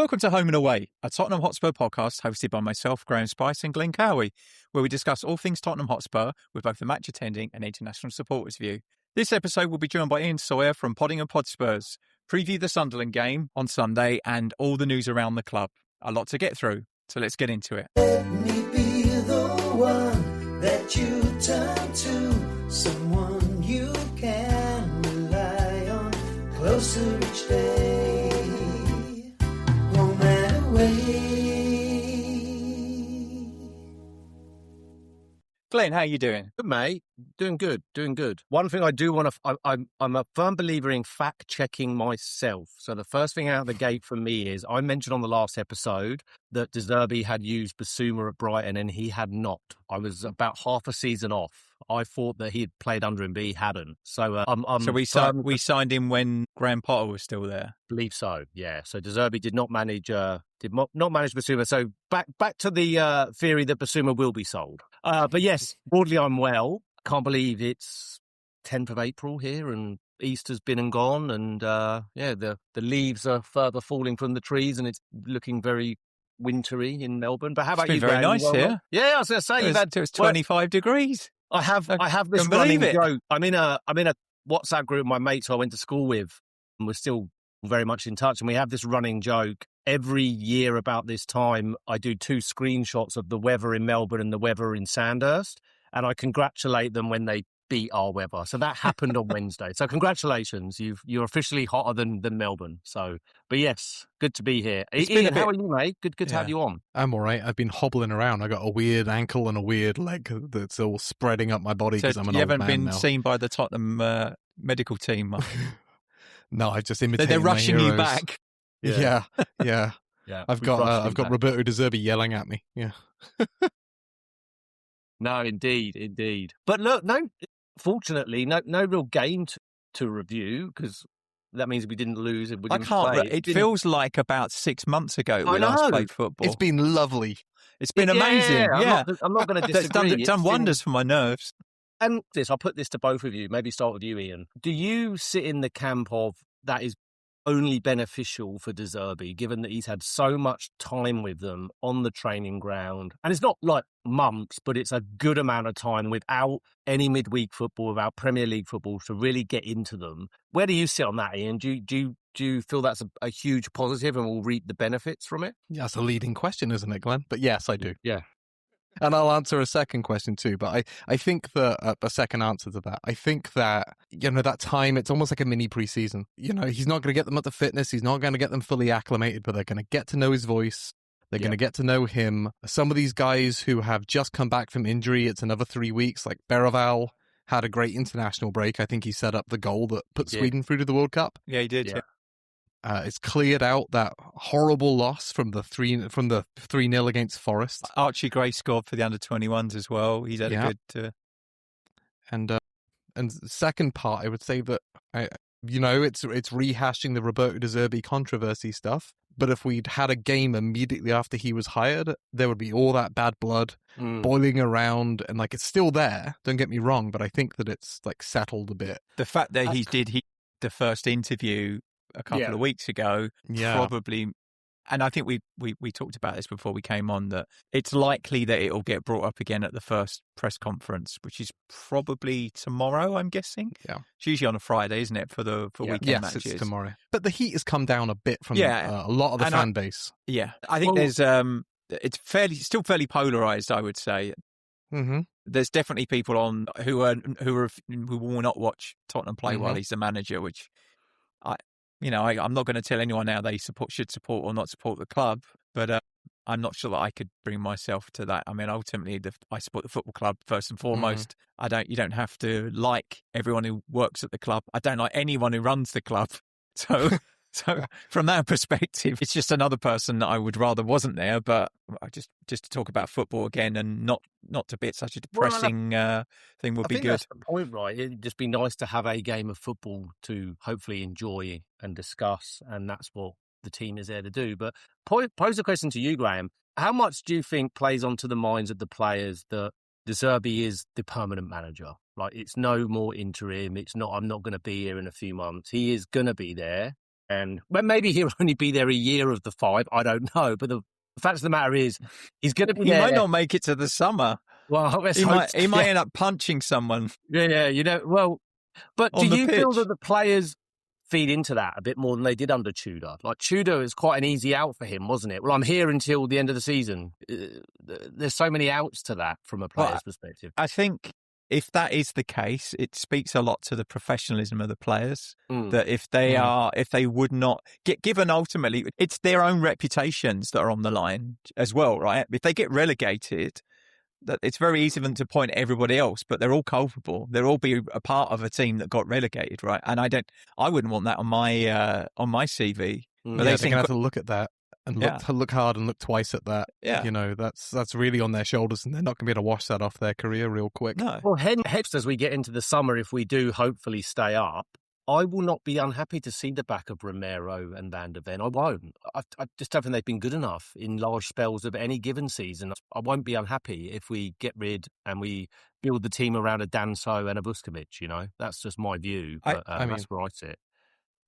Welcome to Home and Away, a Tottenham Hotspur podcast hosted by myself, Graeme Spice and Glen Cowie, where we discuss all things Tottenham Hotspur with both the match attending and international supporters view. This episode will be joined by Iain Sawyer from Poddingham Podspurs, preview the Sunderland game on Sunday and all the news around the club. A lot to get through, so let's get into it. Let me be the one that you turn to, someone you can rely on, closer each day, home and away. Glenn, how are you doing? Good, mate. Doing good. One thing I do want to, I'm a firm believer in fact-checking myself. So the first thing out of the gate for me is, I mentioned on the last episode that De Zerbi had used Bissouma at Brighton and he had not. I was about half a season off. I thought that he had played under him, but he hadn't. So So we signed him when Graham Potter was still there. Believe so, yeah. So De Zerbi did not manage Bissouma. So back to the theory that Bissouma will be sold. But yes, broadly I'm well. Can't believe it's 10th of April here and Easter's been and gone, and the leaves are further falling from the trees and it's looking very wintry in Melbourne. But how about you? It's been very nice here. Yeah, I was going to say it was 25 degrees. I have this running joke. I'm in a WhatsApp group with my mates who I went to school with, and we're still very much in touch. And we have this running joke every year about this time. I do 2 screenshots of the weather in Melbourne and the weather in Sandhurst, and I congratulate them when they beat our weather. So that happened on Wednesday. So congratulations, you're officially hotter than Melbourne. So, but yes, good to be here. Iain, how are you, mate? Good to have you on. I'm all right. I've been hobbling around. I got a weird ankle and a weird leg that's all spreading up my body because I'm an old man now. You haven't been seen by the Tottenham medical team? No, I just imitated. They're rushing you back. Yeah. I've got Roberto De Zerbi yelling at me. Yeah. No, indeed. But look, fortunately, no real game to review, because that means we didn't lose. I can't. It feels like about 6 months ago we last played football. It's been lovely. It's been amazing. Yeah. I'm not going to disagree. It's done wonders for my nerves. And I'll put this to both of you. Maybe start with you, Iain. Do you sit in the camp of that is only beneficial for De Zerbi, given that he's had so much time with them on the training ground? And it's not like months, but it's a good amount of time without any midweek football, without Premier League football, to really get into them. Where do you sit on that, Iain? Do you feel that's a huge positive and we'll reap the benefits from it? Yeah, that's a leading question, isn't it, Glenn? But yes, I do. Yeah. And I'll answer a second question too, but I think that a second answer to that, I think that, that time, it's almost like a mini preseason. He's not going to get them up to fitness. He's not going to get them fully acclimated, but they're going to get to know his voice. They're going to get to know him. Some of these guys who have just come back from injury, it's another 3 weeks, like Bergvall had a great international break. I think he set up the goal that put Sweden through to the World Cup. Yeah, he did. Yeah. It's cleared out that horrible loss from the 3-0 against Forest. Archie Gray scored for the under-21s as well. He's had a good. And second part, I would say that it's rehashing the Roberto De Zerbi controversy stuff. But if we'd had a game immediately after he was hired, there would be all that bad blood boiling around, and it's still there. Don't get me wrong, but I think that it's settled a bit. The fact that he did the first interview a couple of weeks ago, probably, and I think we talked about this before we came on, that it's likely that it'll get brought up again at the first press conference, which is probably tomorrow, I'm guessing. Yeah, it's usually on a Friday, isn't it, for weekend matches? Yes, it's tomorrow. But the heat has come down a bit from a lot of the fan base. Yeah, I think there's it's still fairly polarized, I would say. Mm-hmm. There's definitely people on who will not watch Tottenham play while he's the manager, which I'm not going to tell anyone now they should support or not support the club, but I'm not sure that I could bring myself to that. I mean, ultimately, I support the football club first and foremost. You don't have to like everyone who works at the club. I don't like anyone who runs the club. So from that perspective, it's just another person that I would rather wasn't there. But just to talk about football again and not to be such a depressing thing would be good. That's the point, right? It'd just be nice to have a game of football to hopefully enjoy and discuss, and that's what the team is there to do. But pose a question to you, Graeme. How much do you think plays onto the minds of the players that De Zerbi is the permanent manager? Like, it's no more interim. It's not, I'm not going to be here in a few months. He is going to be there. And well, maybe he'll only be there a year of the 5. I don't know. But the fact of the matter is, he's going to be He there. might not make it to the summer. Well, he might end up punching someone. Yeah. Well, but do you feel that the players feed into that a bit more than they did under Tudor? Like, Tudor is quite an easy out for him, wasn't it? Well, I'm here until the end of the season. There's so many outs to that from a player's perspective. I think if that is the case, it speaks a lot to the professionalism of the players. That if they would not given ultimately, it's their own reputations that are on the line as well, right? If they get relegated, that it's very easy for them to point at everybody else, but they're all culpable. They'll all be a part of a team that got relegated, right? And I wouldn't want that on my CV. But they're going to have to look at that and look hard and look twice at that. Yeah. You know, that's really on their shoulders, and they're not going to be able to wash that off their career real quick. No. Well, hence, as we get into the summer, if we do hopefully stay up, I will not be unhappy to see the back of Romero and Van der Ven. I won't. I just don't think they've been good enough in large spells of any given season. I won't be unhappy if we get rid and we build the team around a Danso and a Vuskovic, you know. That's just my view, but that's where I sit.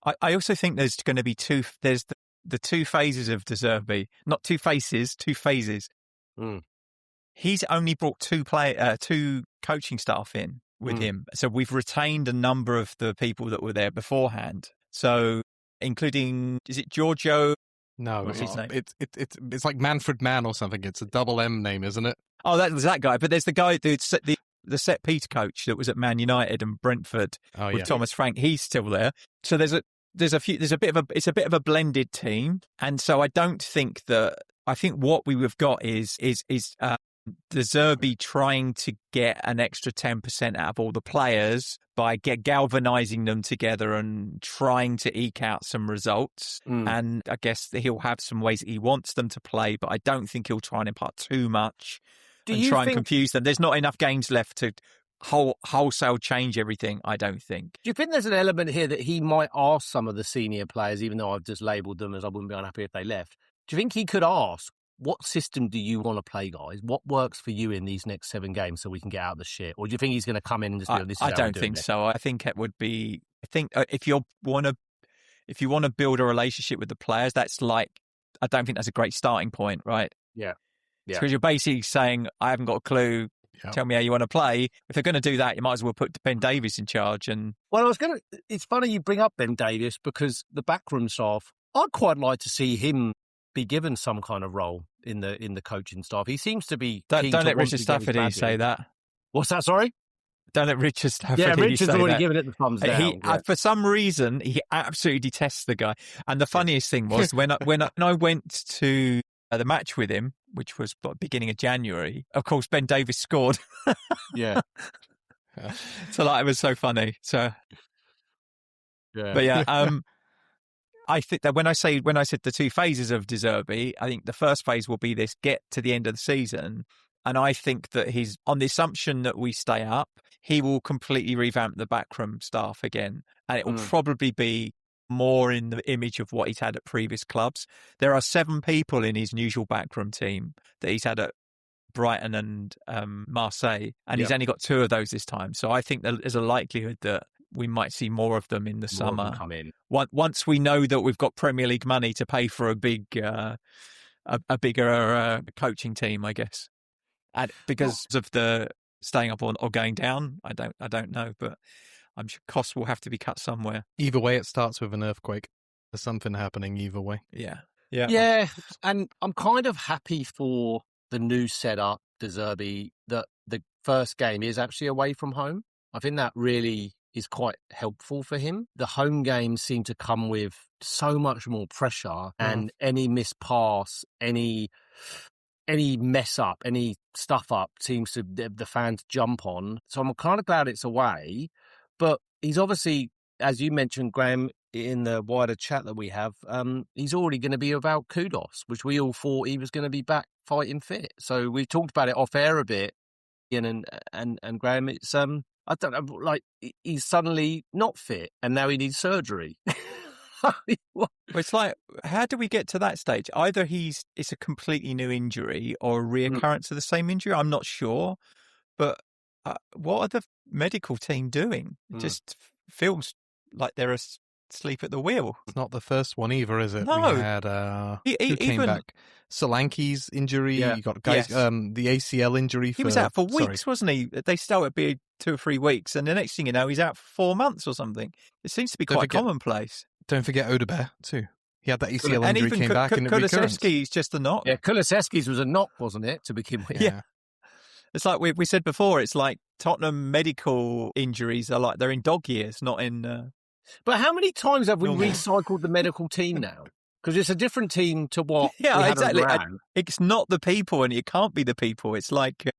I also think there's going to be there's the 2 phases of De Zerbi. Not 2 faces, 2 phases. He's only brought 2 coaching staff in with him. So we've retained a number of the people that were there beforehand. So including, is it Giorgio? No, what's his name? It's like Manfred Mann or something. It's a double M name, isn't it? Oh, there's that guy. But there's the guy, the set piece coach that was at Man United and Brentford with Thomas Frank. He's still there. So it's a bit of a blended team. And so I think what we've got is De Zerbi trying to get an extra 10% out of all the players by galvanising them together and trying to eke out some results. And I guess he'll have some ways that he wants them to play, but I don't think he'll try and impart too much and confuse them. There's not enough games left to wholesale change everything, I don't think. Do you think there's an element here that he might ask some of the senior players, even though I've just labelled them as I wouldn't be unhappy if they left? Do you think he could ask, what system do you want to play, guys? What works for you in these next 7 games so we can get out of the shit? Or do you think he's going to come in and just be this is I don't think so. I think it would be. I think if you want to build a relationship with the players, I don't think that's a great starting point, right? Yeah. Because you're basically saying, I haven't got a clue. Yeah. Tell me how you want to play. If they're going to do that, you might as well put Ben Davies in charge. And it's funny you bring up Ben Davies because the backroom staff, I'd quite like to see him be given some kind of role in the coaching staff. He seems to be. Don't let Richard Stafford say that. What's that? Sorry. Don't let Richard Stafford. Yeah, Richard's already given it the thumbs down. For some reason, he absolutely detests the guy. And the funniest thing was when I went to the match with him, which was beginning of January. Of course, Ben Davies scored. Yeah. So it was so funny. So, but yeah. I think that when I said the 2 phases of De Zerbi, I think the first phase will be this get to the end of the season. And I think that he's on the assumption that we stay up, he will completely revamp the backroom staff again. And it will probably be more in the image of what he's had at previous clubs. There are 7 people in his usual backroom team that he's had at Brighton and Marseille. And he's only got 2 of those this time. So I think there's a likelihood that we might see more of them in the summer. Come in. Once we know that we've got Premier League money to pay for a bigger coaching team, I guess. And because of the staying up or going down, I don't know, but I'm sure costs will have to be cut somewhere. Either way, it starts with an earthquake. There's something happening either way. Yeah, and I'm kind of happy for the new setup, De Zerbi, that the first game is actually away from home. I think that really is quite helpful for him. The home games seem to come with so much more pressure, and any missed pass, any mess up, any stuff up seems to the fans jump on. So I'm kind of glad it's away. But he's obviously, as you mentioned, Graeme, in the wider chat that we have, he's already going to be about kudos, which we all thought he was going to be back fighting fit. So we talked about it off air a bit, Ian and Graeme. It's I don't know, like he's suddenly not fit and now he needs surgery. It's like, how do we get to that stage? Either it's a completely new injury or a reoccurrence of the same injury. I'm not sure, but what are the medical team doing? It just feels like they're asleep at the wheel. It's not the first one either, is it? No. We had who came Even back? Solanke's injury. Yeah. You got guys. Yes. The ACL injury. He was out for weeks, wasn't he? They still it'd be 2 or 3 weeks, and the next thing you know, he's out for 4 months or something. It seems to be quite commonplace. Don't forget Odebear too. He had that ACL and injury, even came back, and it recurrence. Kulusevski's just a knock. Yeah, Kulusevski's was a knock, wasn't it, to begin with? Yeah. It's like we said before. It's like Tottenham medical injuries are like they're in dog years, not in. But how many times have we normal. Recycled the medical team now? Because it's a different team to what. Yeah, we had exactly. around. It's not the people, and it can't be the people. It's like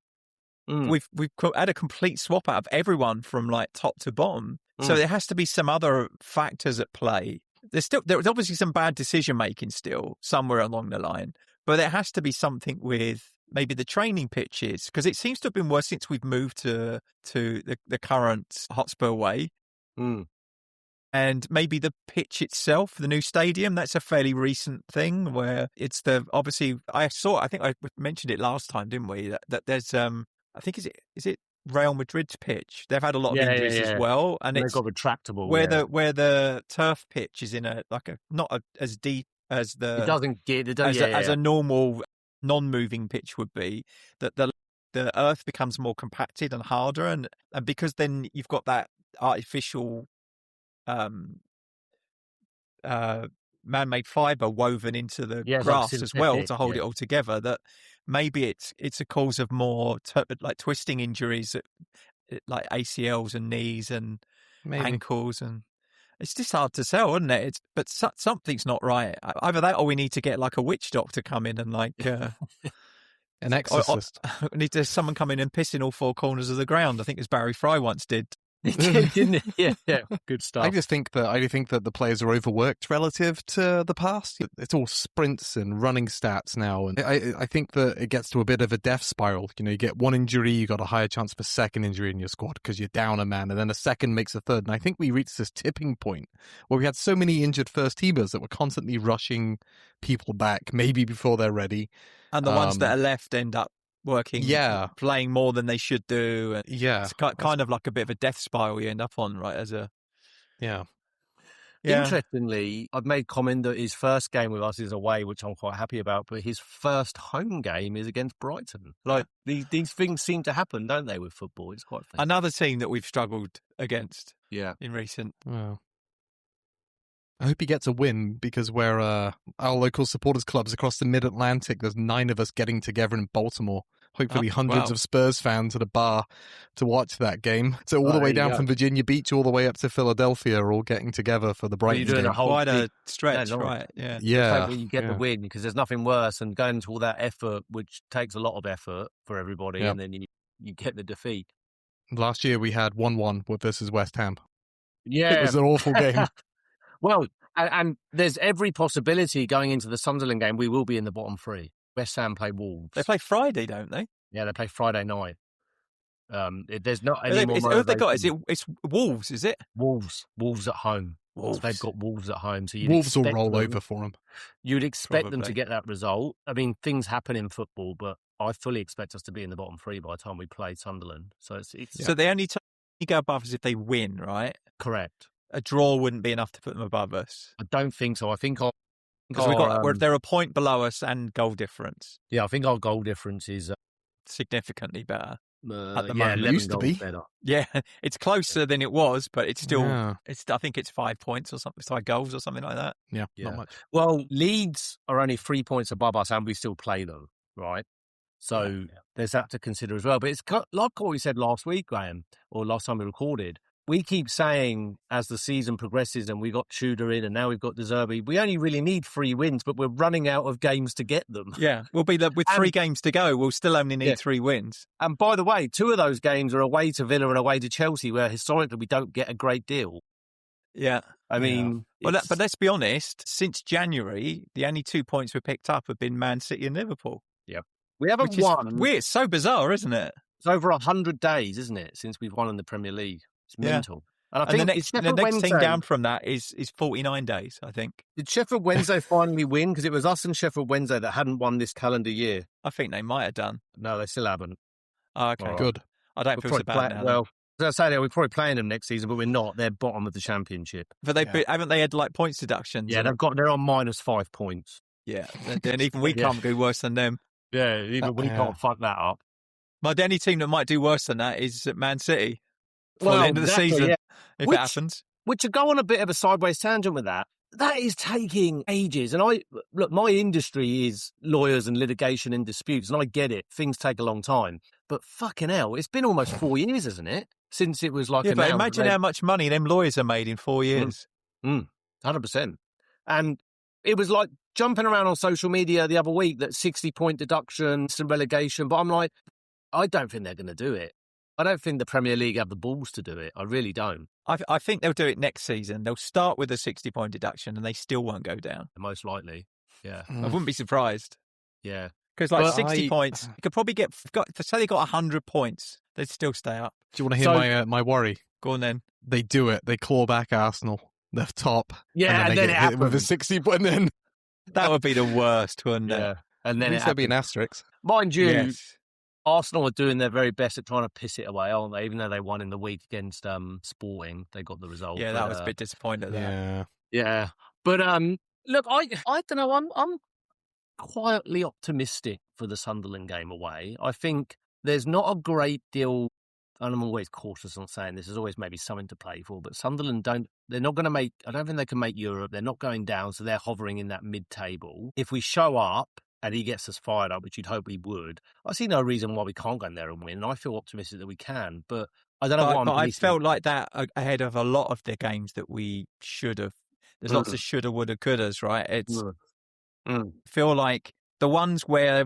we've had a complete swap out of everyone from like top to bottom. So there has to be some other factors at play. There's obviously some bad decision making still somewhere along the line, but there has to be something with maybe the training pitches, because it seems to have been worse since we've moved to the current Hotspur way. And maybe the pitch itself, the new stadium, that's a fairly recent thing where it's obviously I think I mentioned it last time, didn't we? That there's I think is it Real Madrid's pitch? They've had a lot of injuries as well, and they've it's got retractable. where the turf pitch is in not as deep as the It doesn't get as a normal non-moving pitch would be. That the earth becomes more compacted and harder, and because then you've got that artificial man-made fibre woven into the grass as well to hold it all together, that maybe it's a cause of more like twisting injuries, like ACLs and knees and ankles, and it's just hard to tell, isn't it? But something's not right. Either that, or we need to get like a witch doctor come in and like an exorcist. Need someone come in and piss in all 4 corners of the ground. I think as Barry Fry once did. Didn't it? Yeah, good stuff. I think that the players are overworked relative to the past. It's all sprints and running stats now, and I think that it gets to a bit of a death spiral. You know, you get one injury, you got a higher chance of a second injury in your squad because you're down a man, and then a second makes a third. And I think we reached this tipping point where we had so many injured first teamers that were constantly rushing people back, maybe before they're ready, and the ones that are left end up working, playing more than they should do. And it's kind of like a bit of a death spiral you end up on, right? Interestingly, I've made comment that his first game with us is away, which I'm quite happy about, but his first home game is against Brighton. Like these things seem to happen, don't they, with football? It's quite funny. Another team that we've struggled against in recent. Wow. I hope he gets a win, because we're our local supporters clubs across the Mid-Atlantic. There's 9 of us getting together in Baltimore. Hopefully hundreds of Spurs fans at a bar to watch that game. So all the way down from Virginia Beach all the way up to Philadelphia are all getting together for the Brighton game. Quite a stretch, right? Yeah. When you get the win, because there's nothing worse than going to all that effort, which takes a lot of effort for everybody, and then you get the defeat. Last year we had 1-1 versus West Ham. Yeah. It was an awful game. Well, and there's every possibility going into the Sunderland game we will be in the bottom 3. West Ham play Wolves. They play Friday, don't they? Yeah, they play Friday night. There's not any more. Who have they got? It's Wolves, is it? Wolves at home. Wolves. They've got Wolves at home, so Wolves will roll over for them. You'd expect them to get that result. I mean, things happen in football, but I fully expect us to be in the bottom 3 by the time we play Sunderland. So so they only go above us if they win, right? Correct. A draw wouldn't be enough to put them above us. I don't think so. I think because they're a point below us and goal difference. Yeah, I think our goal difference is significantly better at the moment. It used to be better. Yeah, it's closer than it was, but it's still. I think it's 5 points or something, it's 5 goals or something like that. Yeah, not much. Well, Leeds are only 3 points above us, and we still play them, right? So there's that to consider as well. But it's like what we said last week, Graeme, or last time we recorded. We keep saying as the season progresses and we got Tudor in and now we've got De Zerbi, we only really need 3 wins, but we're running out of games to get them. Yeah, we'll be with 3 games to go. We'll still only need 3 wins. And by the way, 2 of those games are away to Villa and away to Chelsea, where historically we don't get a great deal. Yeah. I mean... Well, but let's be honest, since January, the only 2 points we picked up have been Man City and Liverpool. Yeah. We haven't won. It's so bizarre, isn't it? It's over 100 days, isn't it, since we've won in the Premier League. It's mental. And I think the next thing down from that is 49 days, I think. Did Sheffield Wednesday finally win? Because it was us and Sheffield Wednesday that hadn't won this calendar year. I think they might have done. No, they still haven't. Oh, okay. Good. I don't feel so bad now. Well, As I say, we're probably playing them next season, but we're not. They're bottom of the Championship. But haven't they had like points deductions? Yeah, they're on -5 points. Yeah, and even we can't do worse than them. Yeah, even we can't fuck that up. But the only team that might do worse than that is Man City. Well, the end of the season, if it happens. Which to go on a bit of a sideways tangent with that is taking ages. And my industry is lawyers and litigation and disputes, and I get it. Things take a long time. But fucking hell, it's been almost 4 years, hasn't it? Since it was like but imagine how much money them lawyers are made in 4 years. 100%. And it was like jumping around on social media the other week that 60-point deduction, some relegation. But I'm like, I don't think they're going to do it. I don't think the Premier League have the balls to do it. I really don't. I think they'll do it next season. They'll start with a 60-point deduction and they still won't go down. Most likely, yeah. I wouldn't be surprised. Yeah. Because 60 points, you could probably say they got 100 points, they'd still stay up. Do you want to hear my worry? Go on then. They do it. They claw back Arsenal. They're top. Yeah, and then they get hit with a 60 point. And then that would be the worst, wouldn't it? Yeah. And then there'd be an asterisk. Mind you, Arsenal are doing their very best at trying to piss it away, aren't they? Even though they won in the week against Sporting, they got the result. Yeah, that was a bit disappointing. Yeah. But look, I don't know. I'm quietly optimistic for the Sunderland game away. I think there's not a great deal, and I'm always cautious on saying this, there's always maybe something to play for, but Sunderland they're not going to make, I don't think they can make Europe. They're not going down, so they're hovering in that mid-table. If we show up and he gets us fired up, which you'd hope he would, I see no reason why we can't go in there and win, and I feel optimistic that we can, but I don't know But I felt like that ahead of a lot of the games that we should have. There's lots of shoulda, woulda, couldas, right? It's feel like the ones where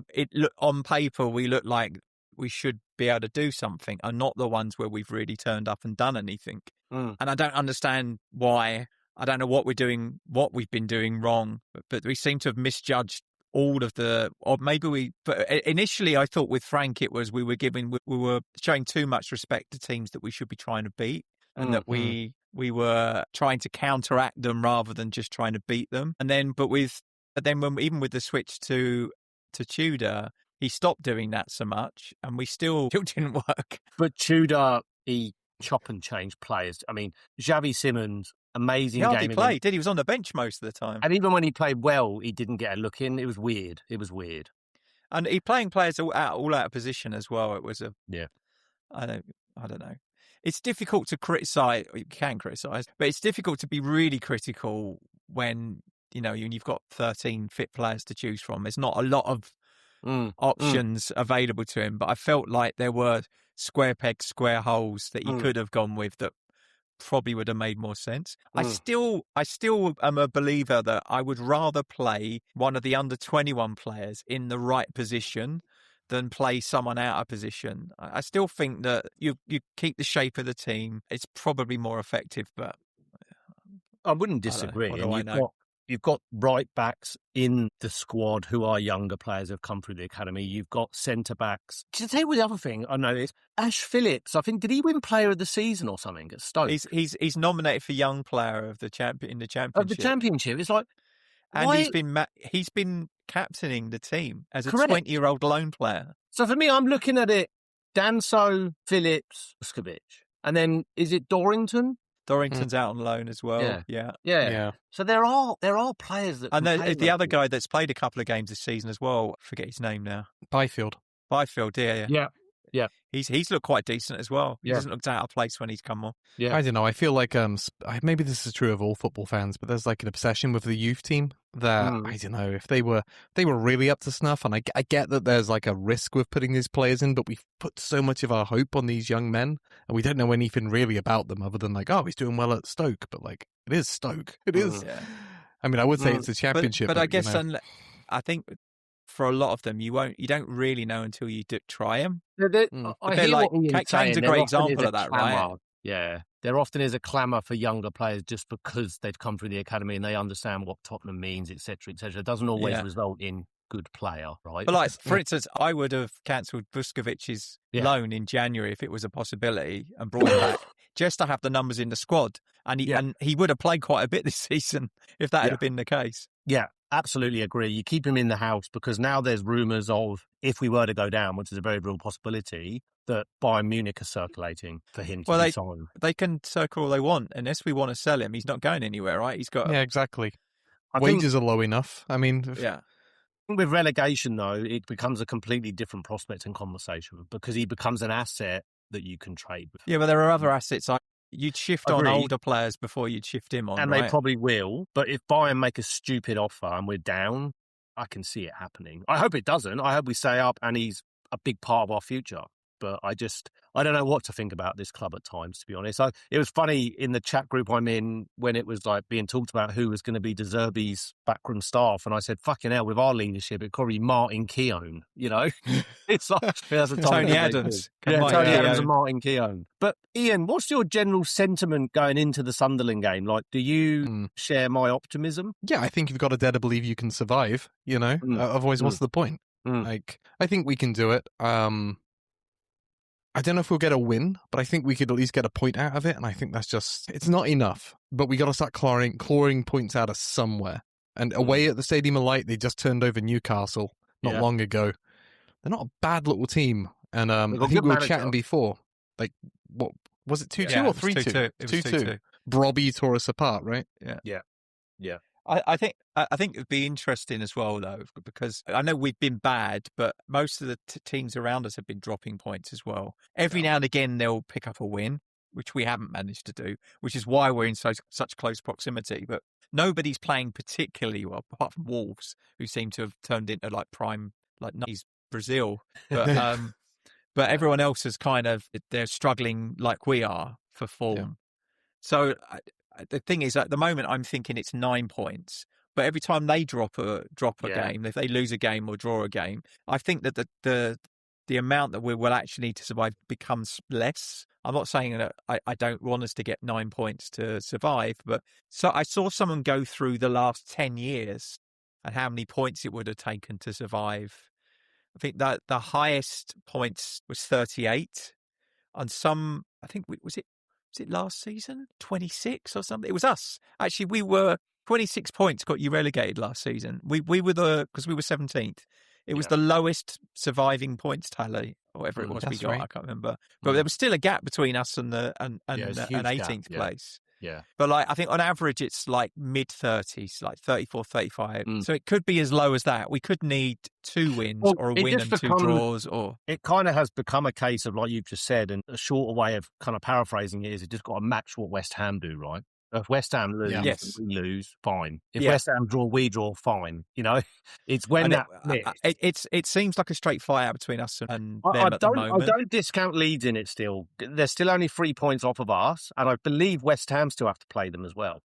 on paper we look like we should be able to do something are not the ones where we've really turned up and done anything. And I don't understand why. I don't know what we've been doing wrong, but we seem to have misjudged all of but initially I thought with Frank it was we were showing too much respect to teams that we should be trying to beat, and that we were trying to counteract them rather than just trying to beat them. Even with the switch to Tudor, he stopped doing that so much, and we still didn't work. But Tudor, he chop and change players. I mean, Xavi Simons, amazing game. He played, He was on the bench most of the time. And even when he played well, he didn't get a look in. It was weird. And he playing players all out of position as well. It was I don't know. It's difficult to criticise. You can criticise, but it's difficult to be really critical when you've got 13 fit players to choose from. There's not a lot of options available to him, but I felt like there were square pegs, square holes that he could have gone with that probably would have made more sense. I still am a believer that I would rather play one of the under 21 players in the right position than play someone out of position. I still think that you keep the shape of the team. It's probably more effective, but I wouldn't disagree. You've got right backs in the squad who are younger players who have come through the academy. You've got centre backs. To tell you the other thing I noticed, Ash Phillips, I think, did he win Player of the Season or something at Stoke? He's nominated for Young Player of the Championship. Of the Championship, it's like, and he's been captaining the team as a Correct. 20-year-old loan player. So for me, I'm looking at it: Danso, Phillips, Vuskovic, and then is it Dorrington? Dorrington's out on loan as well. Yeah. So there are players that. And the other guy that's played a couple of games this season as well. I forget his name now. Byfield, yeah. He's looked quite decent as well. He doesn't look out of place when he's come on. Yeah. I don't know. I feel like maybe this is true of all football fans, but there's like an obsession with the youth team that I don't know if they were really up to snuff. And I get that there's like a risk with putting these players in, but we've put so much of our hope on these young men, and we don't know anything really about them other than like, oh, he's doing well at Stoke, but like it is Stoke. It is. Yeah. I mean, I would say it's the Championship, but I guess I think for a lot of them, you don't really know until you try them. Kane's a great example of that, right? Yeah, there often is a clamour for younger players just because they've come through the academy and they understand what Tottenham means, etc., etc. It doesn't always result in good player, right? But like, for instance, I would have cancelled Vuskovic's loan in January if it was a possibility and brought him back just to have the numbers in the squad. And he would have played quite a bit this season if that had been the case. Yeah, absolutely agree. You keep him in the house because now there's rumours of, if we were to go down, which is a very real possibility, that Bayern Munich are circulating for him to be signed. They can circle all they want. Unless we want to sell him, he's not going anywhere, right? He's got... Yeah, exactly. Wages are low enough. I mean... Yeah. With relegation, though, it becomes a completely different prospect and conversation because he becomes an asset that you can trade with. Yeah, but there are other assets. You'd shift on older players before you'd shift him on, and right? They probably will. But if Bayern make a stupid offer and we're down, I can see it happening. I hope it doesn't. I hope we stay up and he's a big part of our future. But I don't know what to think about this club at times, to be honest. It was funny in the chat group I'm in when it was like being talked about who was going to be De Zerbi's backroom staff. And I said, fucking hell, with our leadership, it'd probably be Martin Keown, you know? It's like, that's a Tony Adams. Tony Adams and Martin Keown. But Ian, what's your general sentiment going into the Sunderland game? Like, do you share my optimism? Yeah, I think you've got to dare to believe you can survive, you know? Otherwise, what's the point? Like, I think we can do it. I don't know if we'll get a win, but I think we could at least get a point out of it. And I think it's not enough. But we got to start clawing points out of somewhere. And away at the Stadium of Light, they just turned over Newcastle not long ago. They're not a bad little team. And I think we were chatting before. Like, what was it, 2-2 or 3-2? It was 2-2. Robbie tore us apart, right? Yeah. I think it'd be interesting as well, though, because I know we've been bad, but most of the teams around us have been dropping points as well. Every now and again, they'll pick up a win, which we haven't managed to do, which is why we're in such close proximity. But nobody's playing particularly well, apart from Wolves, who seem to have turned into like prime, like Brazil. But but everyone else is they're struggling like we are for form. Yeah. So the thing is, at the moment, I'm thinking it's 9 points. But every time they drop a game, if they lose a game or draw a game, I think that the amount that we will actually need to survive becomes less. I'm not saying that I don't want us to get 9 points to survive, but so I saw someone go through the last 10 years and how many points it would have taken to survive. I think that the highest points was 38, and some, I think, was it last season? 26 or something? It was us. Actually, we were 26 points got you relegated last season. We were because we were 17th. It was the lowest surviving points tally, or whatever it was we got. Right. I can't remember. But there was still a gap between us and an 18th place. Yeah. But I think on average it's like mid-30s, like 34, 35. So it could be as low as that. We could need 2 wins or a win and 2 draws. It kind of has become a case of, like you've just said, and a shorter way of kind of paraphrasing it is it just got to match what West Ham do, right? If West Ham lose, we lose, fine. If West Ham draw, we draw, fine. You know, it's when it seems like a straight fight out between us and them at the moment. I don't discount Leeds in it still. They're still only 3 points off of us, and I believe West Ham still have to play them as well.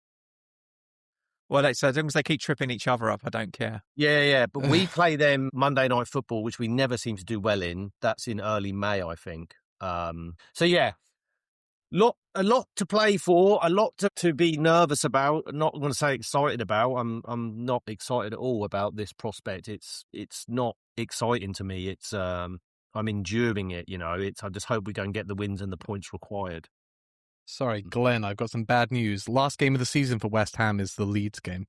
Well, so as long as they keep tripping each other up, I don't care. Yeah. But we play them Monday Night Football, which we never seem to do well in. That's in early May, I think. So, yeah. A lot to play for, a lot to be nervous about. I'm not going to say excited about. I'm not excited at all about this prospect. It's not exciting to me. It's I'm enduring it. You know, I just hope we go and get the wins and the points required. Sorry, Glenn, I've got some bad news. Last game of the season for West Ham is the Leeds game.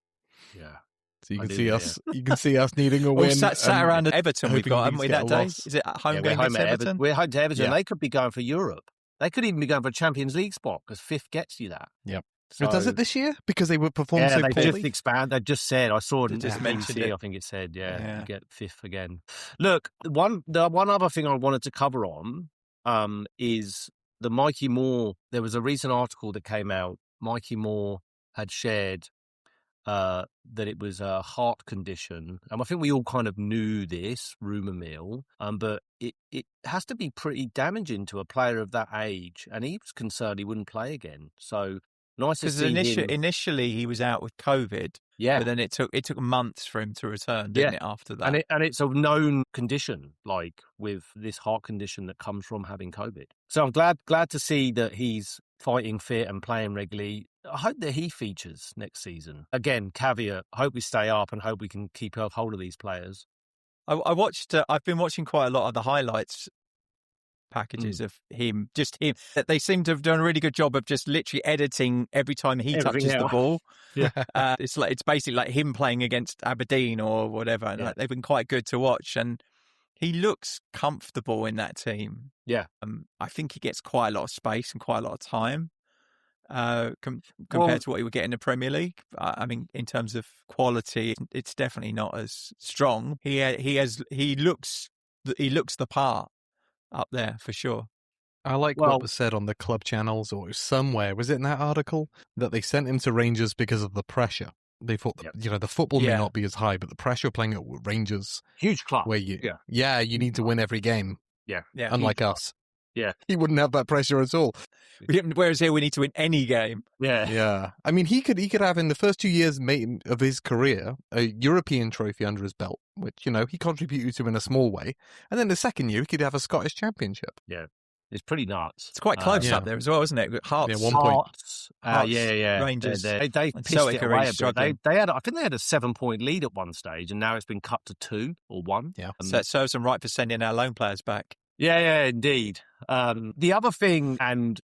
Yeah. So you can see us. You can see us needing a win. Sat around at Everton, we've got, haven't we, that day? Is it at home game against Everton? We're home to Everton. Yeah. They could be going for Europe. They could even be going for a Champions League spot because 5th gets you that. Yep. So does it this year? Because they were performing so poorly? Yeah, they just expand. They just said, I saw it in BBC, I think it said, you get 5th again. Look, the one other thing I wanted to cover on is the Mikey Moore. There was a recent article that came out. Mikey Moore had shared that it was a heart condition. I think we all kind of knew this, rumour mill, but it has to be pretty damaging to a player of that age. And he was concerned he wouldn't play again. So nice to see him. Initially he was out with COVID. Yeah. But then it took months for him to return, didn't it, after that? And it's a known condition, like with this heart condition that comes from having COVID. So I'm glad to see that he's fighting fit and playing regularly. I hope that he features next season. Again, caveat, hope we stay up and hope we can keep hold of these players. I've been watching quite a lot of the highlights packages of him. That they seem to have done a really good job of just literally editing every time he touches the ball. It's basically like him playing against Aberdeen or whatever. And like, they've been quite good to watch, and he looks comfortable in that team. Yeah. I think he gets quite a lot of space and quite a lot of time compared to what he would get in the Premier League. I mean, in terms of quality, it's definitely not as strong. He looks the part up there for sure. I like what was said on the club channels or somewhere. Was it in that article that they sent him to Rangers because of the pressure? They thought that, the football may not be as high, but the pressure of playing at Rangers, huge club, where you need to win every game. Yeah. Unlike us. Yeah. He wouldn't have that pressure at all. Whereas here we need to win any game. Yeah. I mean, he could have in the first 2 years of his career a European trophy under his belt, which, he contributed to in a small way. And then the second year, he could have a Scottish championship. Yeah. It's pretty nuts. It's quite close up there as well, isn't it? Hearts. Yeah, 1 point. Hearts, Rangers. They pissed it away a bit. I think they had a 7-point lead at one stage, and now it's been cut to 2 or 1. Yeah. So that serves them right for sending our loan players back. Yeah, indeed. The other thing, and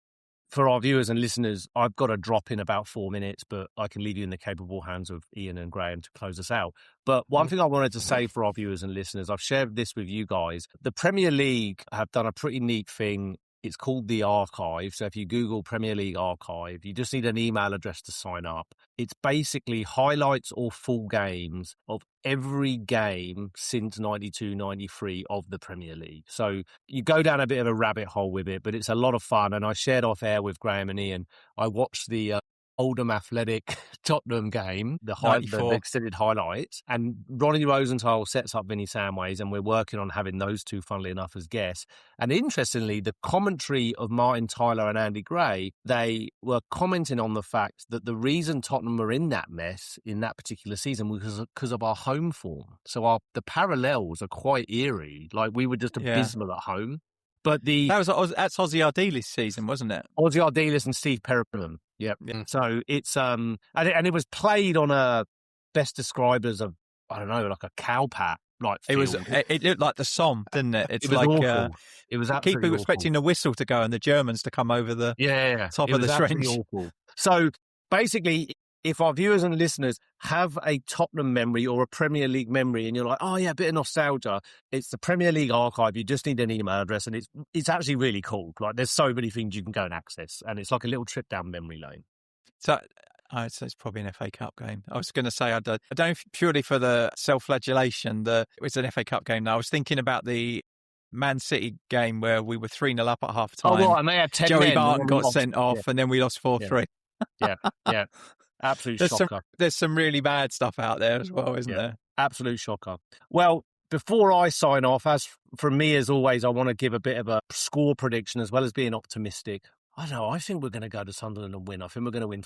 for our viewers and listeners, I've got to drop in about 4 minutes, but I can leave you in the capable hands of Iain and Graeme to close us out. But one thing I wanted to say for our viewers and listeners, I've shared this with you guys. The Premier League have done a pretty neat thing. It's called the Archive. So if you Google Premier League Archive, you just need an email address to sign up. It's basically highlights or full games of every game since 92-93 of the Premier League. So you go down a bit of a rabbit hole with it, but it's a lot of fun. And I shared off air with Graeme and Iain. I watched the Oldham Athletic Tottenham game, the extended highlights, and Ronnie Rosenthal sets up Vinnie Samways, and we're working on having those two, funnily enough, as guests. And interestingly, the commentary of Martin Tyler and Andy Gray, they were commenting on the fact that the reason Tottenham were in that mess in that particular season was because of our home form. So the parallels are quite eerie. Like, we were just abysmal at home. But that's Ozzy Ardiles' season, wasn't it? Ozzy Ardiles and Steve Perriman. Yep. Yeah. So it's and it was played on a best described as like a cowpat. Like field. It looked like the Somme, didn't it? It was like awful. It was absolutely people awful. Expecting the whistle to go and the Germans to come over the top of the trench. Awful. So basically, if our viewers and listeners have a Tottenham memory or a Premier League memory and you're like, oh yeah, a bit of nostalgia, it's the Premier League Archive. You just need an email address, and it's actually really cool. Like, there's so many things you can go and access, and it's like a little trip down memory lane. So it's probably an FA Cup game. I was going to say I don't purely for the self-flagellation. It's an FA Cup game now. I was thinking about the Man City game where we were 3-0 up at half time. Oh, well, and they had 10 Joey Barton got sent off, and then we lost 4-3. Yeah. Absolute shocker. There's some really bad stuff out there as well, isn't there? Absolute shocker. Well, before I sign off, as from me as always, I want to give a bit of a score prediction as well as being optimistic. I don't know. I think we're going to go to Sunderland and win. I think we're going to win.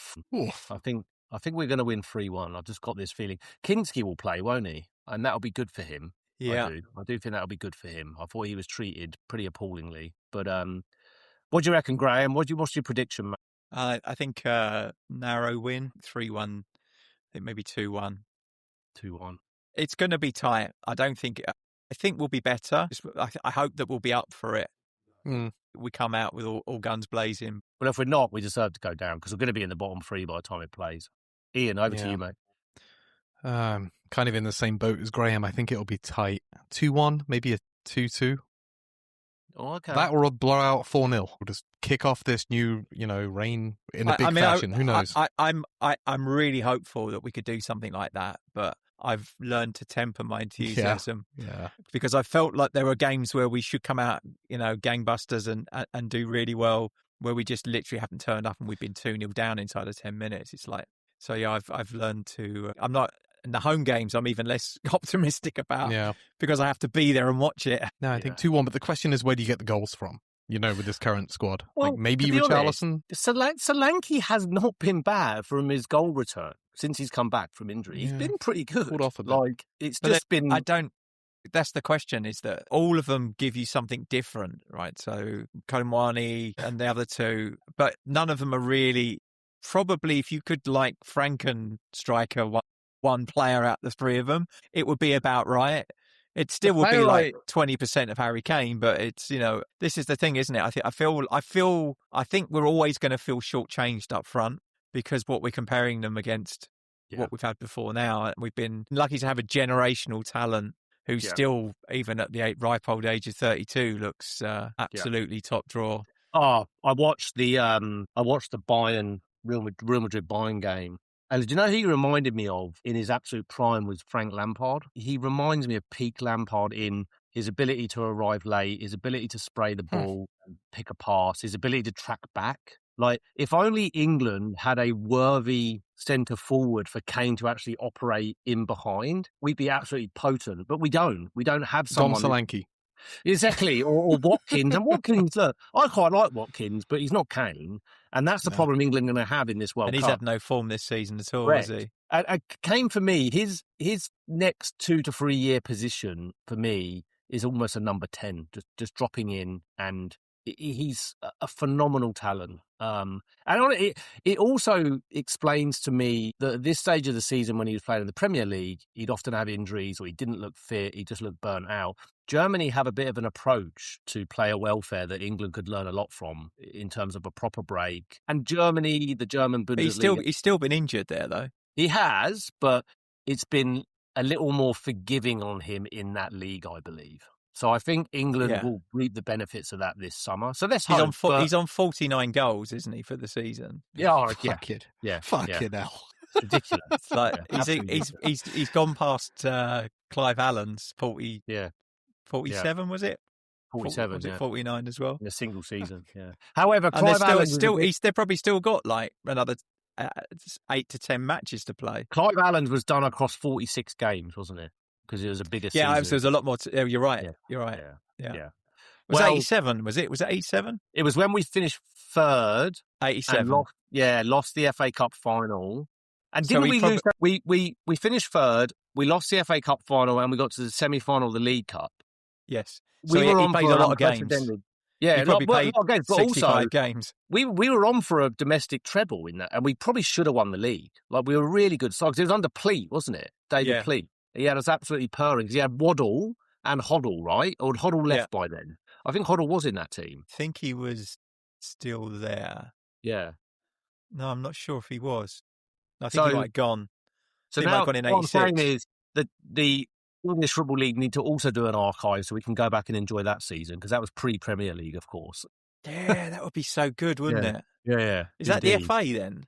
I think we're going to win 3-1. I've just got this feeling. Kinski will play, won't he? And that'll be good for him. Yeah, I do think that'll be good for him. I thought he was treated pretty appallingly. But what do you reckon, Graeme? What's your prediction, mate? I think narrow win, 3-1. I think maybe 2-1. 2-1. It's going to be tight. I think we'll be better. I hope that we'll be up for it. We come out with all guns blazing. Well, if we're not, we deserve to go down because we're going to be in the bottom 3 by the time it plays. Iain, over to you, mate. Kind of in the same boat as Graeme. I think it'll be tight. 2-1, maybe a 2-2. Oh, okay. That or a blowout 4-0. We'll just kick off this new, reign in a big fashion. Who knows? I'm really hopeful that we could do something like that, but I've learned to temper my enthusiasm. Yeah. Because I felt like there were games where we should come out, gangbusters and do really well, where we just literally haven't turned up and we've been 2-0 down inside of 10 minutes. It's like, so yeah, I've learned to, I'm not, in the home games, I'm even less optimistic about because I have to be there and watch it. No, I think 2-1, but the question is, where do you get the goals from? With this current squad. Well, like maybe Richarlison? Solanke has not been bad from his goal return since he's come back from injury. He's been pretty good. That's the question, is that all of them give you something different, right? So Kolmani and the other two, but none of them are really, probably if you could Franken striker one player out the 3 of them, it would be about right. It still would be like 20% of Harry Kane, but it's, this is the thing, isn't it? I think we're always going to feel shortchanged up front because what we're comparing them against what we've had before now. We've been lucky to have a generational talent who still, even at the ripe old age of 32, looks absolutely top draw. Oh, I watched the Bayern Real Madrid Bayern game. And do you know who he reminded me of in his absolute prime was Frank Lampard? He reminds me of peak Lampard in his ability to arrive late, his ability to spray the ball and pick a pass, his ability to track back. Like, if only England had a worthy centre forward for Kane to actually operate in behind, we'd be absolutely potent. But we don't. We don't have someone. Dom Solanke. Exactly, or Watkins. And Watkins, look, I quite like Watkins, but he's not Kane. And that's the problem England are going to have in this World Cup. And he's had no form this season at all, has he? Kane, for me, his next 2 to 3 year position, for me, is almost a number 10, just dropping in, and he's a phenomenal talent. And it also explains to me that at this stage of the season, when he was playing in the Premier League, he'd often have injuries or he didn't look fit, he just looked burnt out. Germany have a bit of an approach to player welfare that England could learn a lot from in terms of a proper break. And Germany, the German Bundesliga... He's still been injured there, though. He has, but it's been a little more forgiving on him in that league, I believe. So I think England will reap the benefits of that this summer. So let's hope. He's on 49 goals, isn't he, for the season? Fucking hell. Ridiculous. It's like he's gone past Clive Allen's 40. Yeah. 47 was it? 47. Was it 49 as well? In a single season. Yeah. However, Clive Allen they've probably still got like another 8 to 10 matches to play. Clive Allen was done across 46 games, wasn't it? Because it was a bigger season. Yeah, so there's a lot more. You're right. Yeah. You're right. Yeah. Was 87? Was it 87? It was when we finished third. 87. Lost the FA Cup final. And didn't we lose? We finished third. We lost the FA Cup final, and we got to the semi-final of the League Cup. Yes. So he played a lot of games. Yeah, he probably played a lot of games, but 65 also games. We were on for a domestic treble in that, and we probably should have won the league. Like, we were a really good side. It was under Pleat, wasn't it? David Pleat. He had us absolutely purring. He had Waddle and Hoddle, right? Or had Hoddle left by then? I think Hoddle was in that team. I think he was still there. Yeah. No, I'm not sure if he was. I think he might have gone. So he now might have gone in 86. What I'm saying is that the English Football League need to also do an archive so we can go back and enjoy that season, because that was pre-Premier League, of course. Yeah, that would be so good, wouldn't it? Yeah. Is that the FA then?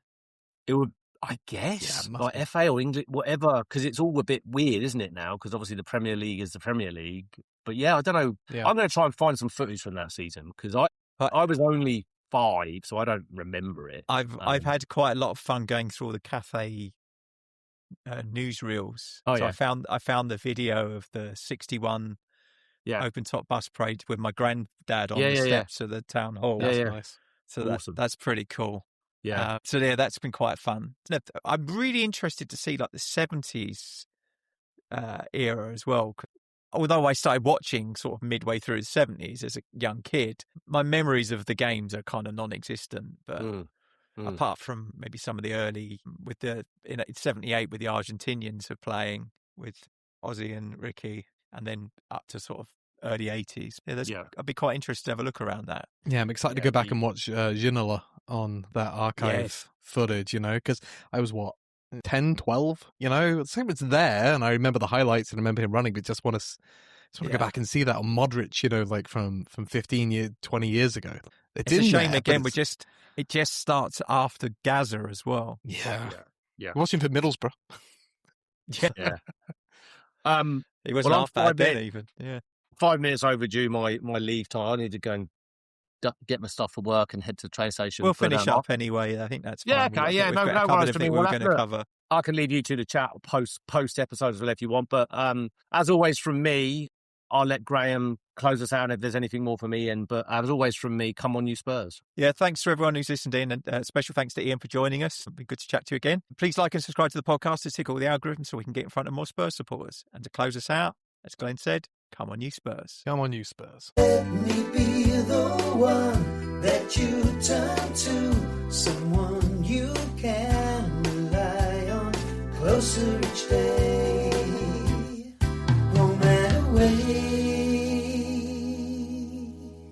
It would, I guess, like FA or English, whatever, because it's all a bit weird, isn't it, now? Because obviously the Premier League is the Premier League. But yeah, I don't know. Yeah. I'm going to try and find some footage from that season, because I was only 5, so I don't remember it. I've had quite a lot of fun going through all the cafe newsreels. I found the video of the 61 open top bus parade with my granddad on the steps of the town hall. That's nice. So awesome. That's pretty cool. Yeah. That's been quite fun. I'm really interested to see like the 70s era as well. Although I started watching sort of midway through the 70s as a young kid, my memories of the games are kind of non-existent. But apart from maybe some of the early, in 78 with the Argentinians were playing with Ozzy and Ricky, and then up to sort of early 80s. I'd be quite interested to have a look around that. Yeah, I'm excited to go back and watch Ginola on that archive footage, because I was 10, 12, same it's there, and I remember the highlights and I remember him running, but just want to go back and see that on Modric, like from 20 years ago. It's a shame again, it just starts after Gaza as well. Yeah. Watching for Middlesbrough. Yeah. He wasn't half bad then even. Yeah. 5 minutes overdue my leave time. I need to go and get my stuff for work and head to the train station. We'll finish up anyway. I think that's fine. Yeah, okay. Yeah, no worries to me. We're going to cover. I can leave you two to chat post episodes as well if you want. But as always from me, I'll let Graeme close us out if there's anything more from Ian. But as always from me, come on you Spurs. Yeah, thanks to everyone who's listened in, and special thanks to Ian for joining us. It'll be good to chat to you again. Please like and subscribe to the podcast to tick all the algorithms so we can get in front of more Spurs supporters. And to close us out, as Glen said, come on you Spurs. Come on you Spurs. Let me be the one that you turn to, someone you can rely on, closer each day.